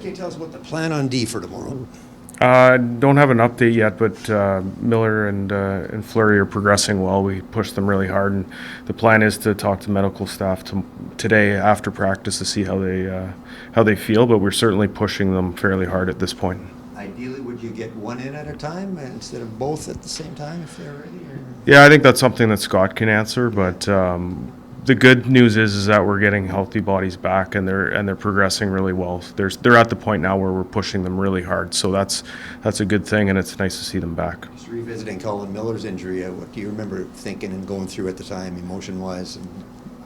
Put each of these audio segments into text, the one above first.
Can you tell us about the plan on D for tomorrow? Don't have an update yet, but Miller and Fleury are progressing well. We pushed them really hard, and the plan is to talk to medical staff today after practice to see how they feel. But we're certainly pushing them fairly hard at this point. Ideally, would you get one in at a time instead of both at the same time if they're ready? Or? Yeah, I think that's something that Scott can answer, but. The good news is that we're getting healthy bodies back, and they're progressing really well. They're at the point now where we're pushing them really hard, so that's a good thing, and it's nice to see them back. Just revisiting Colin Miller's injury, what do you remember thinking and going through at the time, emotion-wise, and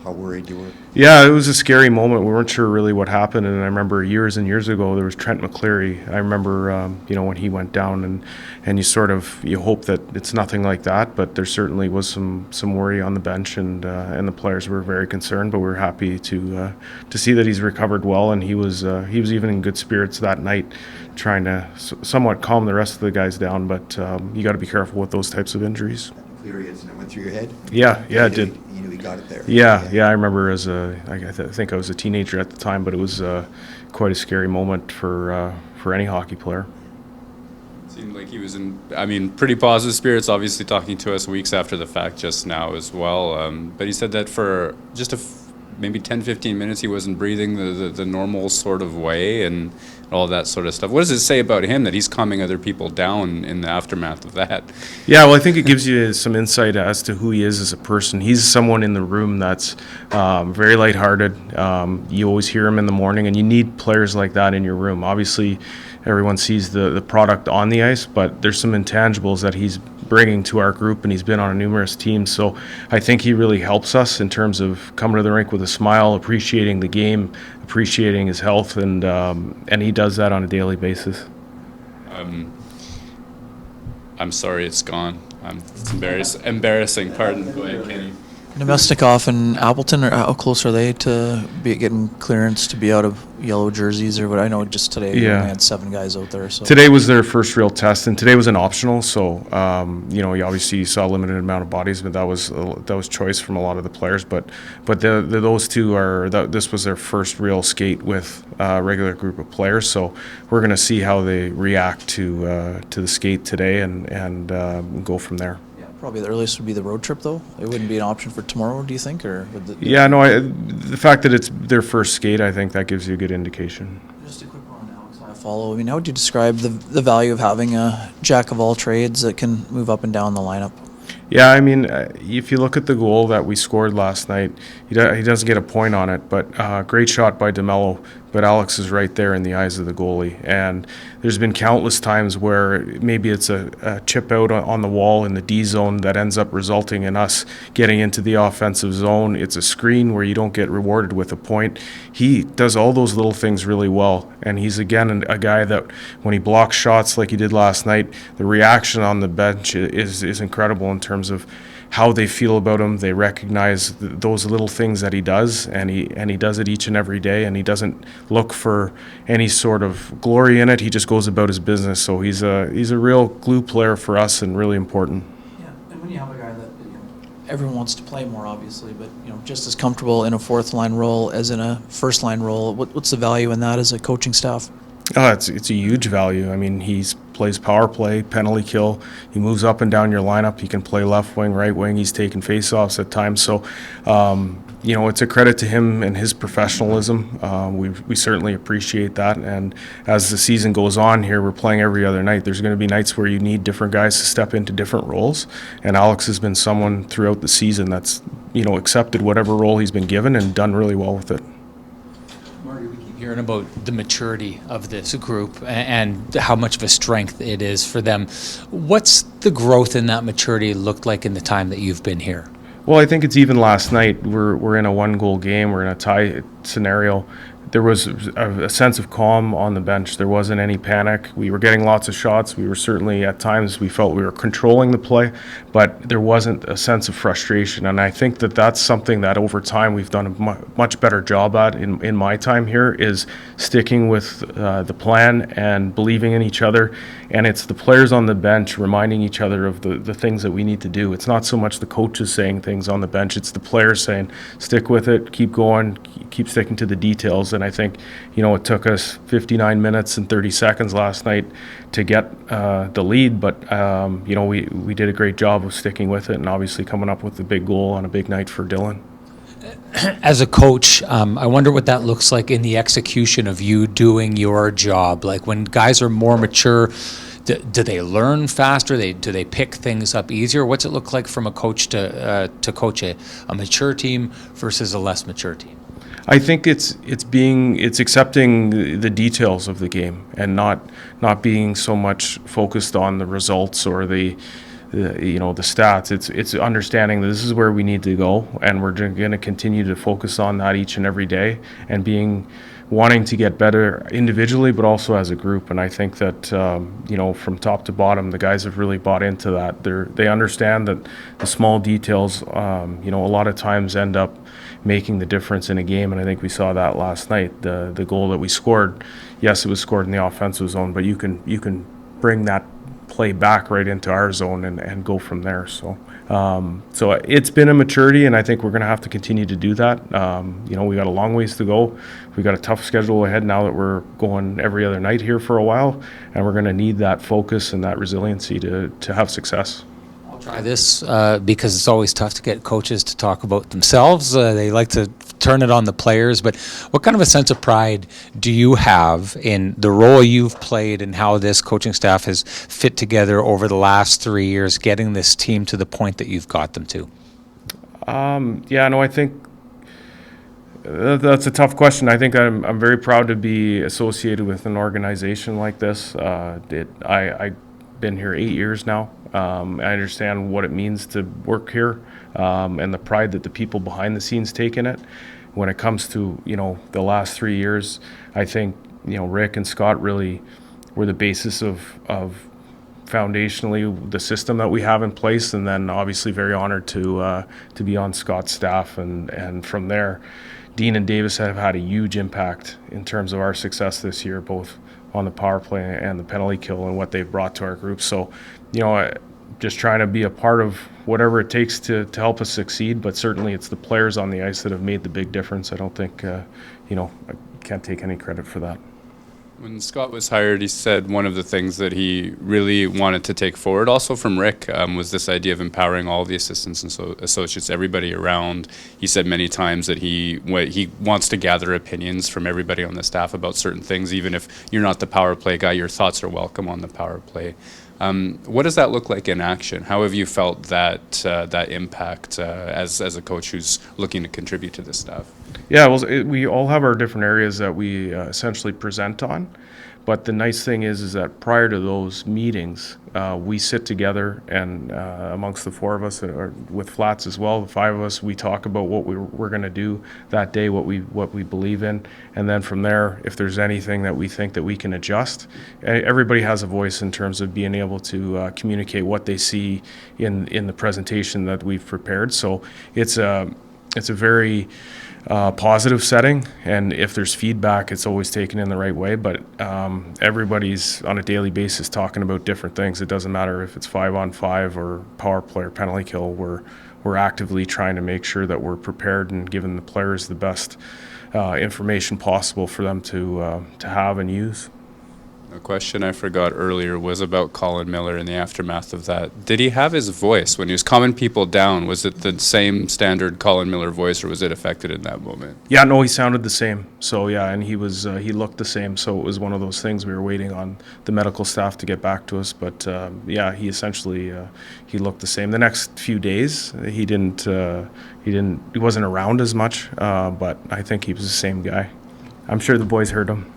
how worried you were? Yeah, it was a scary moment. We weren't sure really what happened, and I remember years and years ago there was Trent McCleary. I remember when he went down, and you hope that it's nothing like that, but there certainly was some worry on the bench, and the players were very concerned. But we're happy to see that he's recovered well, and he was even in good spirits that night, trying to somewhat calm the rest of the guys down. But you got to be careful with those types of injuries. McCleary incident went through your head? Yeah, it did. You knew he got it there. Yeah. I remember I think I was a teenager at the time, but it was quite a scary moment for any hockey player. Seemed like he was in, pretty positive spirits, obviously talking to us weeks after the fact just now as well. But he said that for just maybe 10, 15 minutes he wasn't breathing the normal sort of way and all that sort of stuff. What does it say about him that he's calming other people down in the aftermath of that? Yeah, well, I think it gives you some insight as to who he is as a person. He's someone in the room that's very lighthearted. You always hear him in the morning, and you need players like that in your room. Obviously, everyone sees the product on the ice, but there's some intangibles that he's bringing to our group, and he's been on numerous teams. So I think he really helps us in terms of coming to the rink with a smile, appreciating the game, appreciating his health, and he does that on a daily basis. I'm sorry it's gone. It's embarrassing. Pardon. Go ahead, Kenny. Namestnikov and Appleton, how close are they to getting clearance to be out of yellow jerseys or what? I know just today we only had 7 guys out there. So today was their first real test, and today was an optional. So you obviously saw a limited amount of bodies, but that was choice from a lot of the players. But those two this was their first real skate with a regular group of players. So we're going to see how they react to the skate today and go from there. Probably the earliest would be the road trip, though. It wouldn't be an option for tomorrow, do you think? Or the fact that it's their first skate, I think that gives you a good indication. Just a quick one on Alex Iafallo. How would you describe the value of having a jack of all trades that can move up and down the lineup? Yeah, if you look at the goal that we scored last night, he doesn't get a point on it, but great shot by DeMello, but Alex is right there in the eyes of the goalie. And there's been countless times where maybe it's a chip out on the wall in the D zone that ends up resulting in us getting into the offensive zone. It's a screen where you don't get rewarded with a point. He does all those little things really well, and he's, again, a guy that when he blocks shots like he did last night, the reaction on the bench is incredible in terms of how they feel about him. They recognize those little things that he does, and he does it each and every day, and he doesn't look for any sort of glory in it. He just goes about his business. So he's a real glue player for us and really important. Yeah, and when you have a guy that everyone wants to play more, obviously, but just as comfortable in a fourth line role as in a first line role, what's the value in that as a coaching staff? It's a huge value. He plays power play, penalty kill. He moves up and down your lineup. He can play left wing, right wing. He's taken faceoffs at times. So, it's a credit to him and his professionalism. We certainly appreciate that. And as the season goes on here, we're playing every other night. There's going to be nights where you need different guys to step into different roles. And Alex has been someone throughout the season that's, accepted whatever role he's been given and done really well with it. Hearing about the maturity of this group and how much of a strength it is for them. What's the growth in that maturity looked like in the time that you've been here? Well, I think it's even last night. We're in a 1-goal game. We're in a tie scenario. There was a sense of calm on the bench. There wasn't any panic. We were getting lots of shots. We were certainly, at times, we felt we were controlling the play, but there wasn't a sense of frustration. And I think that that's something that over time we've done a much better job at in my time here, is sticking with the plan and believing in each other. And it's the players on the bench reminding each other of the things that we need to do. It's not so much the coaches saying things on the bench. It's the players saying, stick with it, keep going, keep sticking to the details. And I think, it took us 59 minutes and 30 seconds last night to get the lead, but we did a great job of sticking with it and obviously coming up with the big goal on a big night for Dylan. As a coach, I wonder what that looks like in the execution of you doing your job. Like when guys are more mature, do they learn faster? Do they pick things up easier? What's it look like from a coach to coach a mature team versus a less mature team? I think it's accepting the details of the game and not being so much focused on the results or the stats. It's understanding that this is where we need to go, and we're going to continue to focus on that each and every day, and wanting to get better individually, but also as a group. And I think that from top to bottom, the guys have really bought into that. They understand that the small details, a lot of times end up making the difference in a game. And I think we saw that last night. The goal that we scored, yes, it was scored in the offensive zone, but you can bring that play back right into our zone and go from there. So it's been a maturity, and I think we're going to have to continue to do that. We got a long ways to go. We got a tough schedule ahead now that we're going every other night here for a while, and we're going to need that focus and that resiliency to have success. I'll try this because it's always tough to get coaches to talk about themselves. They like to turn it on the players, but what kind of a sense of pride do you have in the role you've played and how this coaching staff has fit together over the last 3 years, getting this team to the point that you've got them to? I think that's a tough question. I think I'm very proud to be associated with an organization like this. I've been here 8 years now. I understand what it means to work here, and the pride that the people behind the scenes take in it. When it comes to the last 3 years, I think Rick and Scott really were the basis of foundationally the system that we have in place, and then obviously very honored to be on Scott's staff, and from there, Dean and Davis have had a huge impact in terms of our success this year, both on the power play and the penalty kill, and what they've brought to our group. So, just trying to be a part of whatever it takes to help us succeed, but certainly it's the players on the ice that have made the big difference. I don't think, I can't take any credit for that. When Scott was hired, he said one of the things that he really wanted to take forward, also from Rick, was this idea of empowering all the assistants and associates, everybody around. He said many times that he wants to gather opinions from everybody on the staff about certain things. Even if you're not the power play guy, your thoughts are welcome on the power play. What does that look like in action? How have you felt that impact as a coach who's looking to contribute to this staff? Yeah, well, we all have our different areas that we essentially present on. But the nice thing is that prior to those meetings, we sit together and amongst the four of us, or with Flats as well, the five of us, we talk about what we're going to do that day, what we believe in, and then from there, if there's anything that we think that we can adjust, everybody has a voice in terms of being able to communicate what they see in the presentation that we've prepared. So it's a very positive setting, and if there's feedback, it's always taken in the right way, but everybody's on a daily basis talking about different things. It doesn't matter if it's 5-on-5 or power play or penalty kill. We're actively trying to make sure that we're prepared and giving the players the best information possible for them to have and use. A question I forgot earlier was about Colin Miller in the aftermath of that. Did he have his voice when he was calming people down? Was it the same standard Colin Miller voice, or was it affected in that moment? Yeah, no, he sounded the same. So yeah, and he looked the same. So it was one of those things we were waiting on the medical staff to get back to us. But yeah, he essentially he looked the same. The next few days, he wasn't around as much. But I think he was the same guy. I'm sure the boys heard him.